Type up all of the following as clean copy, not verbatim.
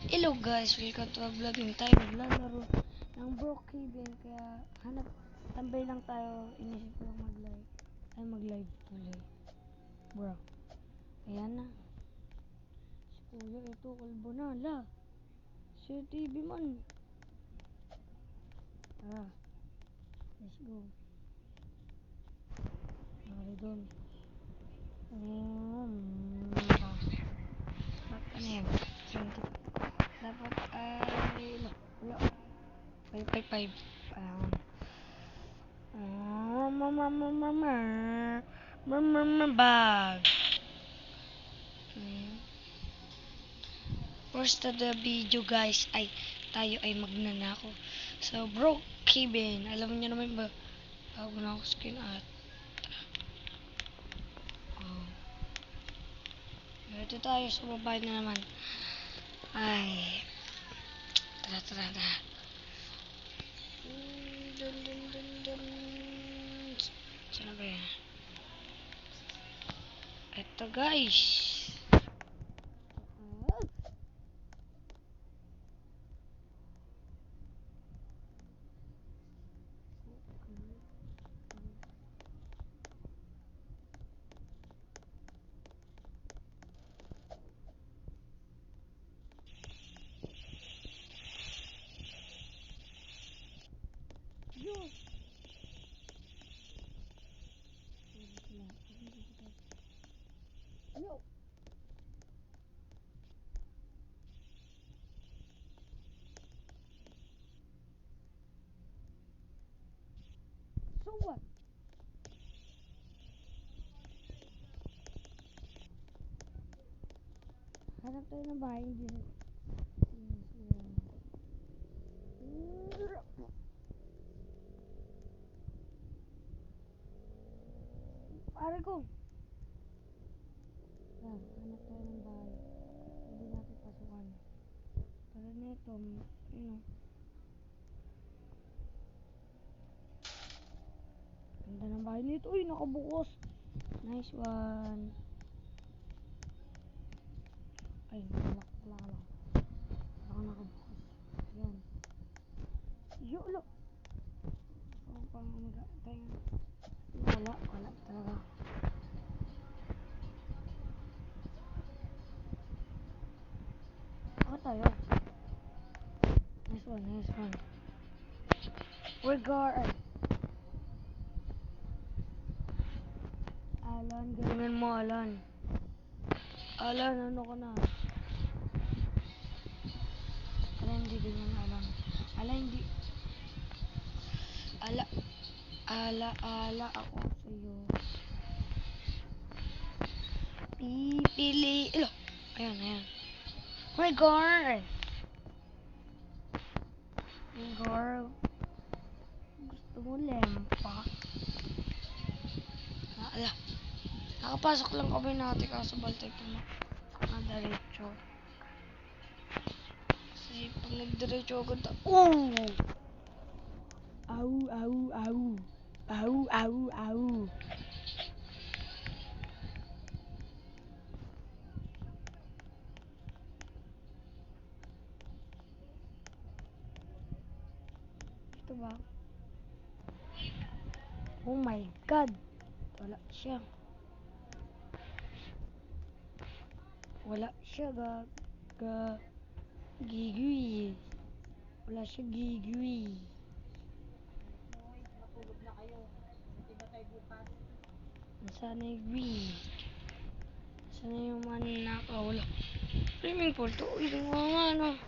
Hello guys, welcome to a vlogging tayo. Maglalaro ng Brookhaven. Kaya tambay lang tayo. Inisip ko lang mag-live tuloy. Bro, ayan na. Si Kuya, ito, kalbo na, la. Si TV man. Tara, let's go. Nari doon. Dapat ano yan? 20. Dapat ay, wala. 555. Bag. First to the video guys ay tayo ay magnanako sa Brookhaven. Alam niyo naman ba? Bago na ako skin at dito tayo sa babae na naman. Ay, tara. Dun. Saan ba yan? Eto guys. Yo. So what? Hanap tayo ng bahay dito. Pare ko. Yan, hanap tayo ng bahay. Hindi natin pasukan. Tara na ito. Ganda ng bahay nito. Uy, nakabukas. Nice one. Ay, wala ka lang. Wala ka nakabukas. Yan. Yolo. Pang tayo. Wala talaga. Ako tayo. Nice one. We're guard. Alan, galingan mo, Alan. Alan, ano ka na? Alan, hindi ganyan, Alan. Alan, hindi. Ala ako sa'yo. Pipili. Ilo. Ayan. Rigor. Gusto mo lempa? Ala. Nakapasok lang kami natin kaso baltay pa na diretso. Kasi pag nagdiretso agad Au. Ito ba? Oh my god. Wala siya. Gigwi. Wala siya gigwi. Matulog na kayo. Hindi ba tayo bukas? Nasaan na yung gwi? Nasaan na yung manakawala? Swimming pool to. Uy, nga no.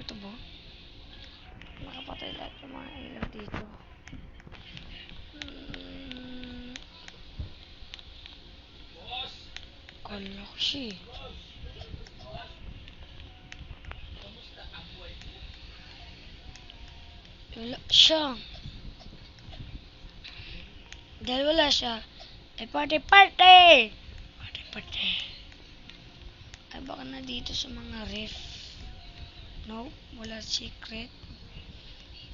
Ito ba? Nakapatay lahat yung mga ilaw dito. Kala ko siya. Wala siya. Dahil wala siya. Ay party! Party. Ay baka na dito sa mga ref. No, wala secret.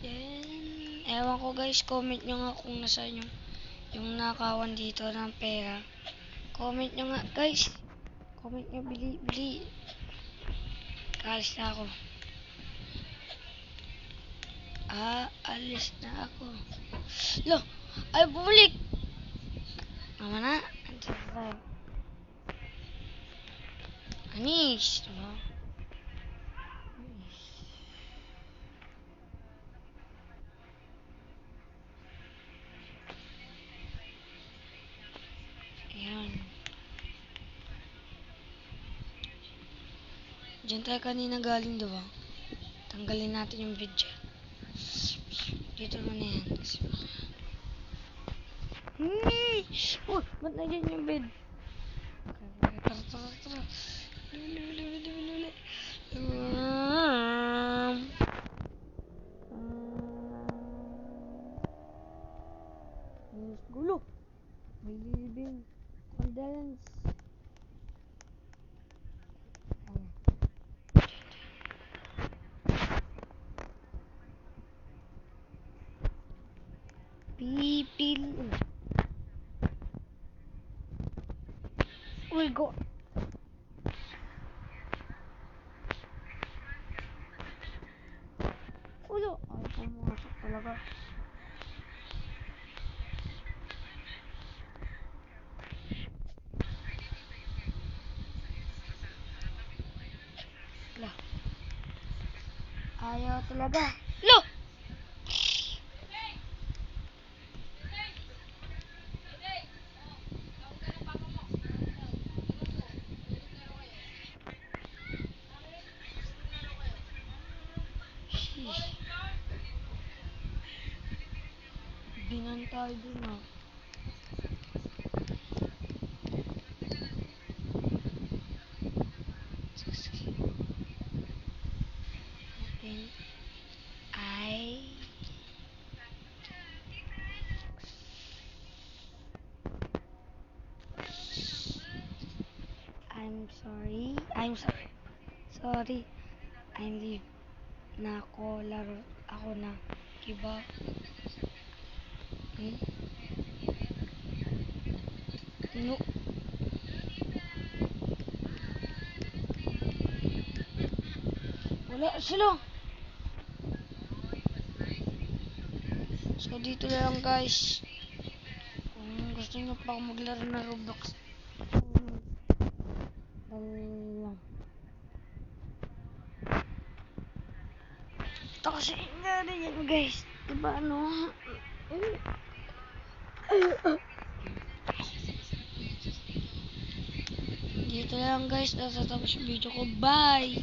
Then, ewan ko guys, comment nyo nga kung nasaan yung nakawan dito ng pera. Comment nyo nga guys. Comment nyo, bili, bili. Alis na ako. Alis na ako. Lo! Ay, bumalik! Tama na. Andito na tayo. Anis! Diba? Anis. Ayan. Diyan tayo kanina galing, diba? Tanggalin natin yung video. Dito mo na yan. Oh, ba't nandiyan yung bed? Tara, tara, tara. Luli. Gulo. May living. Condolence. Pipil. Uy, go. Ulo. Ay, pumasok talaga. Lah. Ayaw talaga. Lo! Sheesh. Binan tayo dun ah. Open. I'm sorry. Sorry. I'm leave na ako. Laro ako na. Kiba. No. Wala sila. So, dito na lang guys. Kung gusto nyo pa maglaro na Roblox. Dali lang. Ito kasi nga rin yan guys. Diba ano? Dito na lang guys. Natatapos yung video ko. Bye!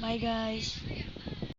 Bye guys.